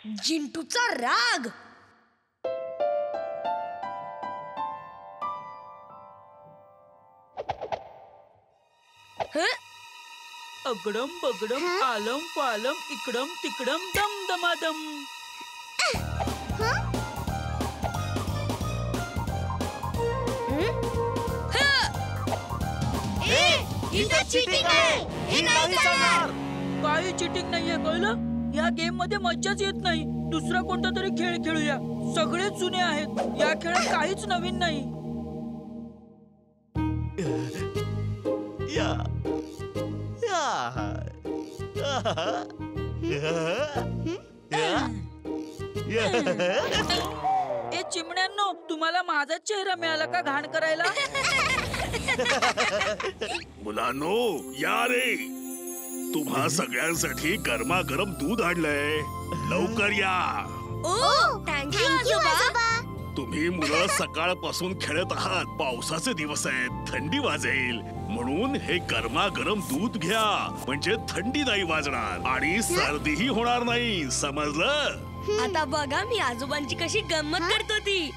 जिंटूचा राग. अगडम बगडम आलम पालम इकडम तिकडम दम दमादम. काही चिटिंग नाहीये कळलं. या गेम मध्ये मज्जाच येत नाही. दुसरा कोणता तरी खेळ खेळूया. सगळेच जुने आहेत. या खेळात काहीच नवीन नाही. ए चिमण्यांनो, तुम्हाला माझाच चेहरा मिळाला का घाण करायला? मुलांनो या रे, तुम्हा सगळ्यांसाठी गरमागरम दूध आणलंय. लवकर या. थँक्यू आजोबा. तुम्ही मुलं सकाळपासून खेळत आहात. पावसाचे दिवस आहेत, थंडी वाजेल म्हणून हे गरमागरम दूध घ्या. म्हणजे थंडी नाही वाजणार आणि सर्दीही होणार नाही. समजलं? आता बघा मी आजोबांची कशी गंमत करतो ती.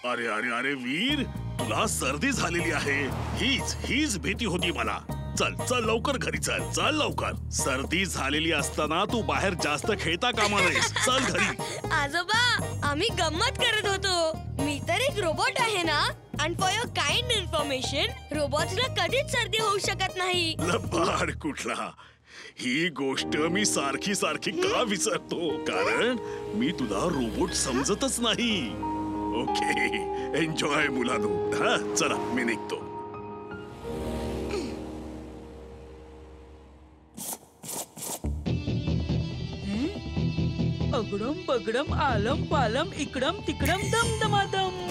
अरे अरे अरे वीर, तुला सर्दी झालेली आहे. हीच भीती होती मला. चल चल लवकर घरी चल. चल लवकर. सर्दी झालेली असताना तू बाहेर जास्त खेळता कामा नयेस. चल घरी. आजोबा, आम्ही गंमत करत होतो. मी तर एक रोबोट आहे ना. And for your kind information, रोबोट्सला कधीच सर्दी होऊ शकत नाही. लबाड कुठला. ही गोष्ट मी सारखी सारखी का विसरतो? कारण मी तुला रोबोट समजतच नाही. ओके, एन्जॉय मुलांनो. हा चला मी निघतो. अगडम बगडम आलम पालम इकडम तिकडम दम दमादम.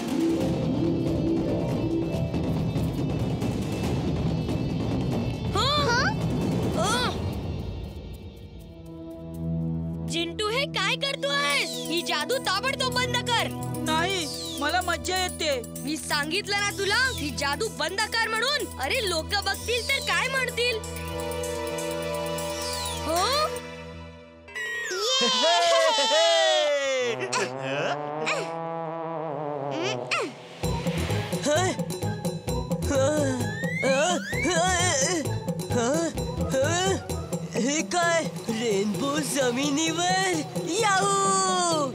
जिंटू, हे काय करतोयस? ही जादू ताबडतोब बंद कर. नाही, मला मज्जा येते. मी सांगितलं ना तुला, ही जादू बंद कर म्हणून. अरे लोक बघतील तर काय म्हणतील? हो हे काय? रेनबो जमिनीवर. याहू!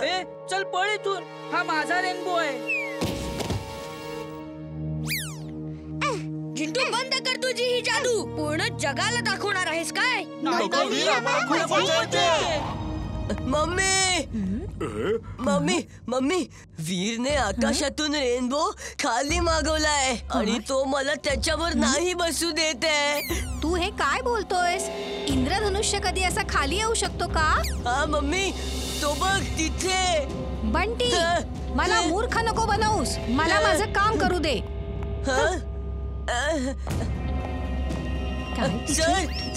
ए चल पळ इथून. हा माझा रेनबो आहे. जिंटू, बंद कर तुझी ही जादू. पूर्ण जगाला दाखवणार आहेस काय? मम्मी मम्मी मम्मी, वीरने आकाशातून रेनबो खाली मागवलाय आणि तो मला त्याच्यावर नाही बसू देत आहे. तू हे काय बोलतोयस? इंद्रधनुष्य कधी असा खाली येऊ शकतो का? हा मम्मी, तो बघ तिथे. बंटी, मला मूर्ख नको बनवूस. मला माझं काम करू दे.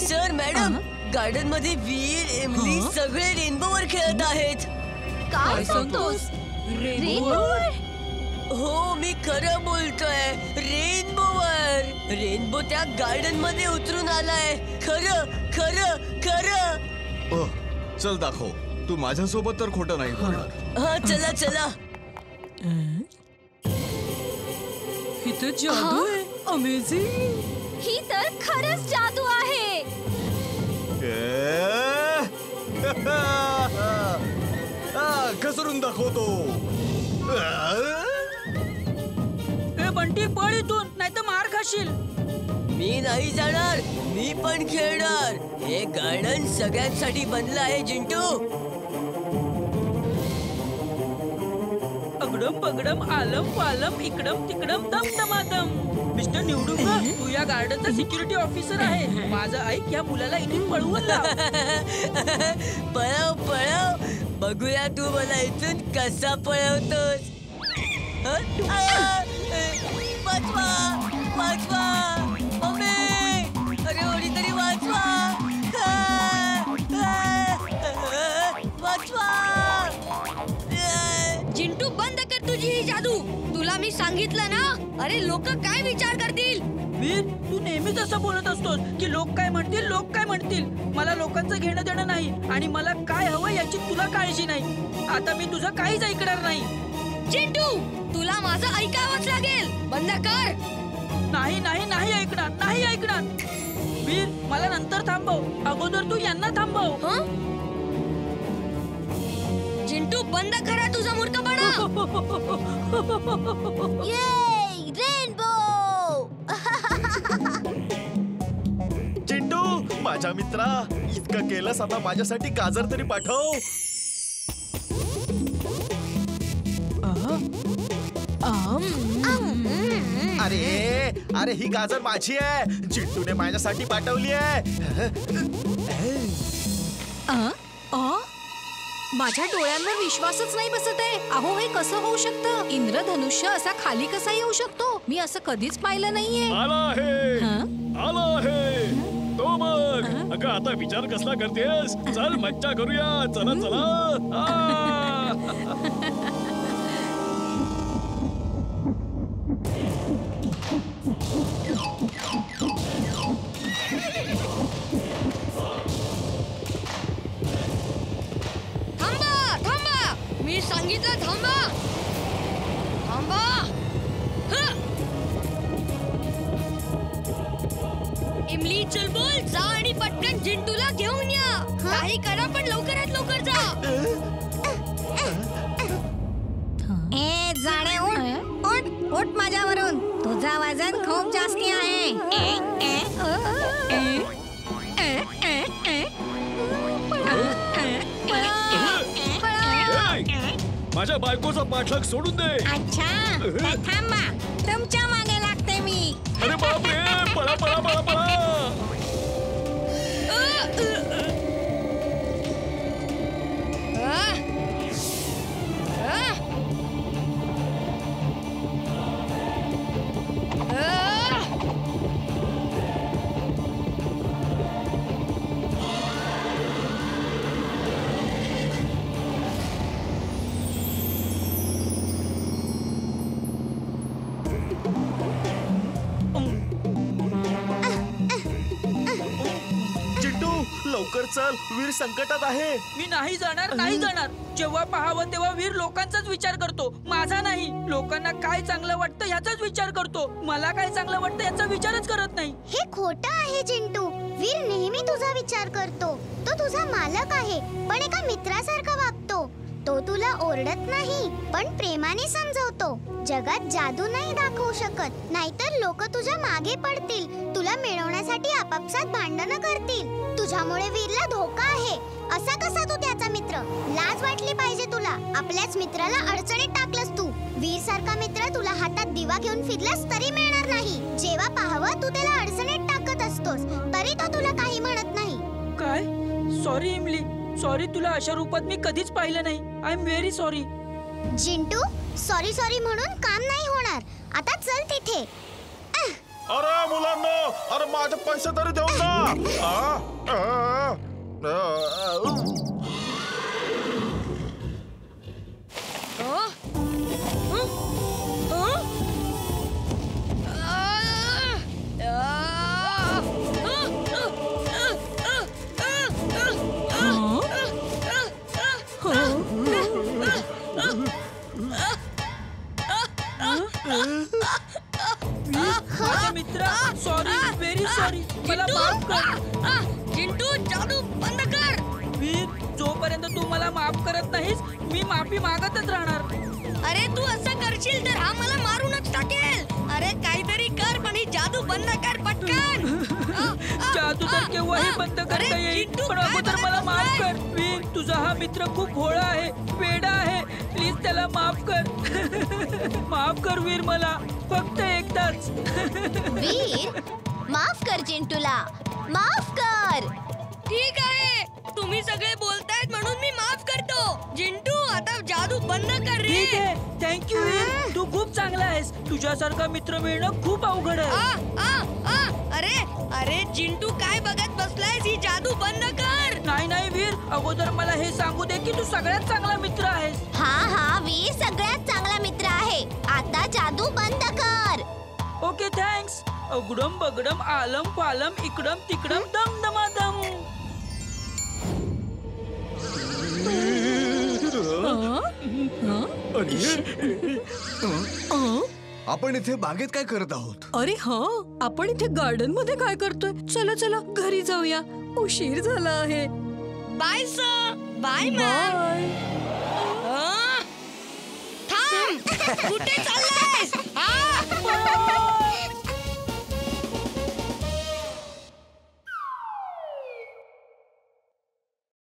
सर मॅडम, गार्डन मध्ये वीर, एमिली सगळे रेनबो वर खेळत आहेत. काय सांगतोस? हो, मी खरं बोलतोय. रेनबो वर. रेनबो त्या गार्डन मध्ये उतरून आलाय. खरं खरं खरं. चल दाखव. तू माझ्यासोबत तर खोटं नाही बोलणार. हा चला चला. इथे जादू आहे. अमेझिंग. ही तर खरंच जादू आहे. घसरून दाखवतो. ए बंटी, पळ इथून, नाही तर मार खाशील. मी नाही जाणार. मी पण खेळणार. हे गार्डन सगळ्यांसाठी बनलं आहे जिंटू. अगडम बगडम आलम पालम इकडम तिकडम दम दमादम. मिस्टर निवडूंगा, तू या गार्डनचा सिक्युरिटी ऑफिसर आहे. माझं ऐक, या मुलाला इथून पळवून लाव. पळव पळव. बघूया तू मला इथून कसा पळवतोस. वाचवा वाचवा मम्मी. अरे कोणीतरी वाचवा. वाचवा. जिंटू, बंद कर तुझी ही जादू. तुला मी सांगितलं ना. अरे लोक काय विचार करतील? वीर, तू नेहमीच नेहमीच असं बोलत असतोस की लोक काय म्हणतील, लोक काय म्हणतील. मला लोकांचं घेणं देणं नाही आणि मला काय हवं याची तुला काळजी नाही. आता मी तुझं काहीच ऐकणार नाही. चिंटू, तुला माझं ऐकावंच लागेल. बंद कर. नाही नाही नाही ऐकणार, नाही ऐकणार. वीर, मला नंतर थांबव. अगोदर तू यांना थांबव. चिंटू, बंद करा तुझा मूर्खपणा. रेनबो. चिंटू, माझ्या मित्रा, इतकं केलंस, आता माझ्यासाठी गाजर तरी पाठव. अरे अरे, ही गाजर माझी आहे. चिंटूने माझ्यासाठी पाठवली आहे. माझ्या डोळ्यांवर विश्वासच नाही बसत आहे. अहो, हे कसं होऊ शकतं? इंद्रधनुष्य असा खाली कसा येऊ शकतो? मी असं कधीच पाहिलं नाहीये. आला आहे तो बघ. अगं, आता विचार कसला करतेस? चल मज्जा करूया. चला चला. थांबा थांबा, मी सांगितलं थांबा. थांबा. इमली, चल बोल, जा आणि पटकन चिंटूला घेऊन या. काही करा पण लवकरात लवकर जा. ए जाणे, उठ उठ उठ माझ्यावरून. तुझा वजन खूप जास्ती आहे. माझ्या बायकोचा पाठलाग सोडून दे. अच्छा, तर थांबा, तुमच्या मागे लागते मी. अरे बापरे, पळा पळा पळा पळा. लवकर चल, वीर संकटात आहे. मी नाही जाणार, नाही जाणार. जेव्हा पाहावं तेव्हा वीर लोकांचाच विचार करतो, माझा नाही. लोकांना काय चांगलं वाटतं याचाच विचार करतो. मला काय चांगलं वाटतं याचा विचारच करत नाही. हे खोटं आहे चिंटू. वीर नेहमी तुझा विचार करतो. तो तुझा मालक आहे, पण एका मित्रासारखा वागतो. तो तुला ओरडत नाही, पण प्रेमाने समजवतो. जगात जादू नाही दाखवू शकत, नाहीतर लोक तुझ्या मागे पडतील. तुला मिळवण्यासाठी आपापसात भांडणं करतील. तुझ्यामुळे वीरला धोका आहे. असा कसा तू त्याचा मित्र? लाज वाटली पाहिजे तुला. आपल्याच मित्राला अडचणीत टाकलंस तू. वीर सारखा मित्र तुला हातात दिवा घेऊन फिरलास तरी मिळणार नाही. जेव्हा पाहावं तू त्याला अडचणीत टाकत असतोस, तरी तो तुला काही म्हणत नाही. काय? सॉरी इमली, सॉरी. तुला अशा रूपात मी कधीच पाहिलं नाही. I am very sorry. Chintu, sorry sorry म्हणून काम नाही होणार. आता चल तिथे. अरे मुलांना, अरे माझे पैसे तरी देऊन जा. मित्रा, सॉरी, व्हेरी सॉरी. मला माफ कर. चिंटू, जादू बंद कर. वीर, जोपर्यंत तू मला माफ करत नाहीस, मी माफी मागतच राहणार. अरे तू असं करशील तर हा मला मारूनच टाकेल. अरे काहीतरी कर, पण ही जादू बंद कर पटकन. जादू तर केव्हाही बंद करता येईल, पण अगोदर मला माफ कर. वीर, तुझा हा मित्र खूप भोळा आहे, वेडा आहे. प्लीज त्याला माफ कर. माफ कर वीर, मला फक्त एकदाच. वीर, माफ कर चिंटूला, माफ कर. ठीक आहे, तुम्ही सगळे बोलतायत म्हणून मी माफ करतो. जिंटू, आता जादू बंद कर रे. ठीक आहे, थँक्यू वीर. तू खूप चांगला आहेस. तुझ्यासारखा मित्र मिळणं खूप अवघड आहे. अरे अरे जिंटू, काय बघत बसलायस? ही जादू बंद कर. नाही नाही वीर, अगोदर मला हे सांगू दे की तू सगळ्यात चांगला मित्र आहेस. हा, वीर सगळ्यात चांगला मित्र आहे. आता जादू बंद कर. Okay, thanks. अगडम बगडम आलम पालम इकडम तिकडम दम दमादम. आपण इथे बागेत काय करत आहोत? अरे हा, आपण इथे गार्डन मध्ये काय करतोय? चला चला घरी जाऊया, उशीर झाला आहे. Bye sir. Bye ma'am. थांब. कुठे चालला